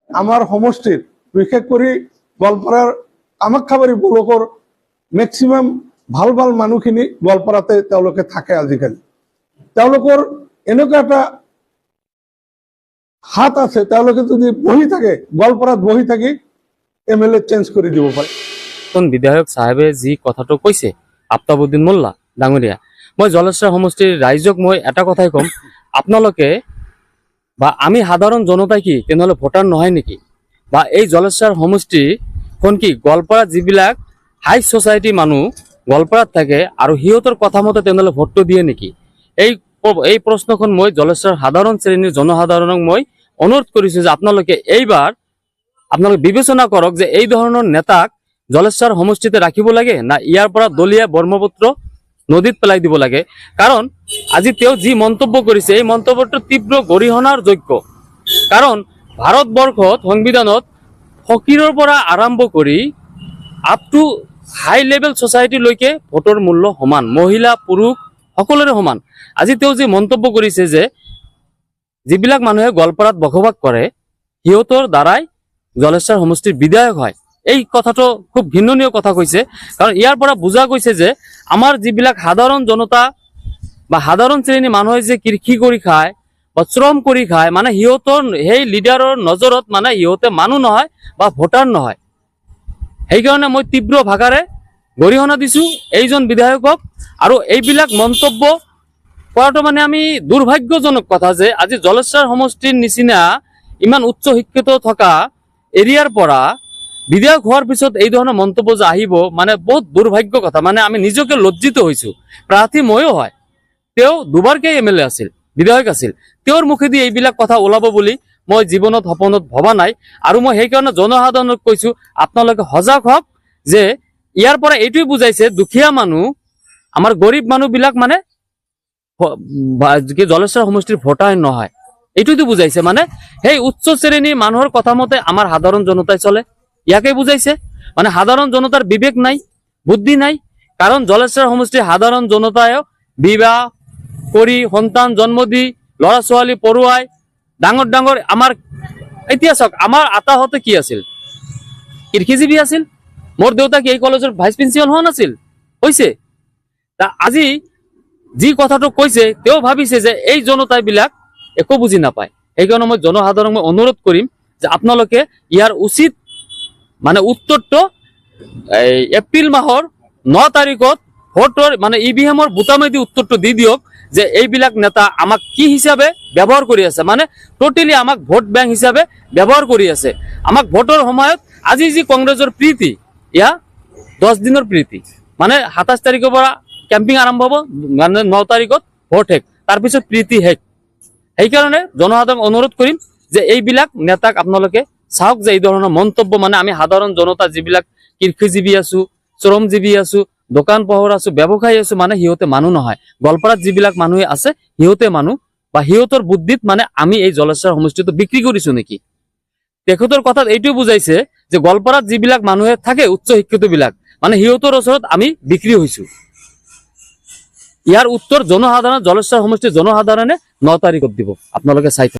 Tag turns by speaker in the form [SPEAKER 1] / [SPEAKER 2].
[SPEAKER 1] আমাৰ সমষ্টিৰ বিশেষ কৰি গোৱালপাৰাৰ কামাখ্যাবাৰী ব্লকৰ মেক্সিমাম ভাল ভাল মানুহখিনি গোৱালপাৰাতে তেওঁলোকে থাকে। আজিকালি তেওঁলোকৰ এনেকুৱা এটা হাত আছে, তেওঁলোকে যদি বহি থাকে গোৱালপাৰাত বহি থাকি MLA চেঞ্জ কৰি দিব পাৰে।
[SPEAKER 2] বিধায়ক সাহেবে যি কথাটো কৈছে আফতাবুদ্দিন মোল্লা ডাঙৰীয়া, মই জলেশ্বৰ সমষ্টিৰ ৰাইজক মই এটা কথাই ক'ম, আপোনালোকে বা আমি সাধাৰণ জনতাই কি তেনেহ'লে ভোটাৰ নহয় নেকি? বা এই জলেশ্বৰ সমষ্টিখন কি গোৱালপাৰাত যিবিলাক হাই ছ'চাইটি মানুহ গোৱালপাৰাত থাকে আৰু সিহঁতৰ কথা মতে তেনেহ'লে ভোটটো দিয়ে নেকি? এই প্ৰশ্নখন মই জলেশ্বৰ সাধাৰণ শ্ৰেণীৰ জনসাধাৰণক মই অনুৰোধ কৰিছোঁ যে আপোনালোকে এইবাৰ আপোনালোকে বিবেচনা কৰক যে এই ধৰণৰ নেতাক জলেশ্বৰ সমষ্টিতে ৰাখিব লাগে না ইয়াৰ পৰা দলিয়াই ব্ৰহ্মপুত্ৰ নদীত পেলাই দিব লাগে। কাৰণ আজি তেওঁ যি মন্তব্য কৰিছে এই মন্তব্যটো তীব্ৰ গৰিহণাৰ যোগ্য। কাৰণ ভাৰতবৰ্ষত সংবিধানত ফকীৰৰ পৰা আৰম্ভ কৰি আপ টু হাই লেভেল ছ'চাইটিলৈকে ভোটৰ মূল্য সমান, মহিলা পুৰুষ সকলোৰে সমান। আজি তেওঁ যি মন্তব্য কৰিছে যে যিবিলাক মানুহে গোৱালপাৰাত বসবাস কৰে সিহঁতৰ দ্বাৰাই জলেশ্বৰ সমষ্টিৰ বিধায়ক হয়, এই কথাটো খুব ঘৃণনীয় কথা কৈছে। কাৰণ ইয়াৰ পৰা বুজা গৈছে যে আমাৰ যিবিলাক সাধাৰণ জনতা বা সাধাৰণ শ্ৰেণীৰ মানুহে যে কৃষি কৰি খায় বা শ্ৰম কৰি খায়, মানে সিহঁতৰ সেই লিডাৰৰ নজৰত মানে সিহঁতে মানুহ নহয় বা ভোটাৰ নহয়। সেইকাৰণে মই তীব্ৰ ভাষাৰে গৰিহণা দিছোঁ এইজন বিধায়কক। আৰু এইবিলাক মন্তব্য কৰাটো মানে আমি দুৰ্ভাগ্যজনক কথা যে আজি জলেশ্বৰ সমষ্টিৰ নিচিনা ইমান উচ্চ শিক্ষিত থকা এৰিয়াৰ পৰা বিধায়ক হোৱাৰ পিছত এই ধৰণৰ মন্তব্য যে আহিব মানে বহুত দুৰ্ভাগ্য কথা। মানে আমি নিজকে লজ্জিত হৈছোঁ। প্ৰাৰ্থী ময়ো হয়, তেওঁ দুবাৰকৈ MLA আছিল, বিধায়ক আছিল, তেওঁৰ মুখেদি এইবিলাক কথা ওলাব বুলি মই জীৱনত সপোনত ভবা নাই। আৰু মই সেইকাৰণে জনসাধাৰণক কৈছোঁ আপোনালোকে সজাগ হওক যে ইয়াৰ পৰা এইটোৱে বুজাইছে দুখীয়া মানুহ আমাৰ গৰীব মানুহবিলাক মানে জলেশ্বৰ সমষ্টিৰ ভোটাৰ নহয়, এইটোতো বুজাইছে। মানে সেই উচ্চ শ্ৰেণীৰ মানুহৰ কথা মতে আমাৰ সাধাৰণ জনতাই চলে, ইয়াকে বুজাইছে। মানে সাধাৰণ জনতাৰ বিবেক নাই, বুদ্ধি নাই। কাৰণ জলেশ্বৰ সমষ্টিৰ সাধাৰণ জনতাই বিবাহ কৰি সন্তান জন্ম দি ল'ৰা ছোৱালী পঢ়ুৱাই ডাঙৰ ডাঙৰ আমাৰ এতিয়া চাওক আমাৰ আতাহঁতে কি আছিল, কৃষিজীৱী আছিল। মোৰ দেউতাক এই কলেজৰ ভাইচ প্ৰিন্সিপাল হোৱা নাছিল, হৈছে। আজি যি কথাটো কৈছে তেওঁ ভাবিছে যে এই জনতাবিলাক একো বুজি নাপায়। সেইকাৰণে মই জনসাধাৰণক মই অনুৰোধ কৰিম যে আপোনালোকে ইয়াৰ উচিত মানে উত্তৰটো এপ্ৰিল মাহৰ 9 তাৰিখত ভোটৰ মানে EVM বুটামেদি উত্তৰটো দি দিয়ক যে এইবিলাক নেতা আমাক কি হিচাপে ব্যৱহাৰ কৰি আছে, মানে টোটেলি আমাক ভোট বেংক হিচাপে ব্যৱহাৰ কৰি আছে। আমাক ভোটৰ সময়ত আজি যি কংগ্ৰেছৰ প্ৰীতি এয়া 10 দিনৰ প্ৰীতি, মানে 27 তাৰিখৰ পৰা কেম্পিং আৰম্ভ হ'ব, মানে 9 তাৰিখত ভোট শেষ, তাৰপিছত প্ৰীতি শেষ। সেইকাৰণে জনসাধাৰণক অনুৰোধ কৰিম যে এইবিলাক নেতাক আপোনালোকে চাওক যে এই ধৰণৰ মন্তব্য মানে আমি সাধাৰণ জনতা যিবিলাক কৃষিজীৱী আছো, শ্ৰমজীৱী আছো, দোকান পোহৰ আছো, ব্যৱসায়ী আছো, মানে সিহঁতে মানুহ নহয়। গোৱালপাৰাত যিবিলাক মানুহে আছে সিহঁতে মানুহ বা সিহঁতৰ বুদ্ধিত মানে আমি এই জলেশ্বৰ সমষ্টিটো বিক্ৰী কৰিছো নেকি? তেখেতৰ কথাত এইটোৱে বুজাইছে যে গোৱালপাৰাত যিবিলাক মানুহে থাকে উচ্চ শিক্ষিত বিলাক মানে সিহঁতৰ ওচৰত আমি বিক্ৰী হৈছো। ইয়াৰ উত্তৰ জনসাধাৰণ জলেশ্বৰ সমষ্টিৰ জনসাধাৰণে 9 তাৰিখত দিব, আপোনালোকে চাই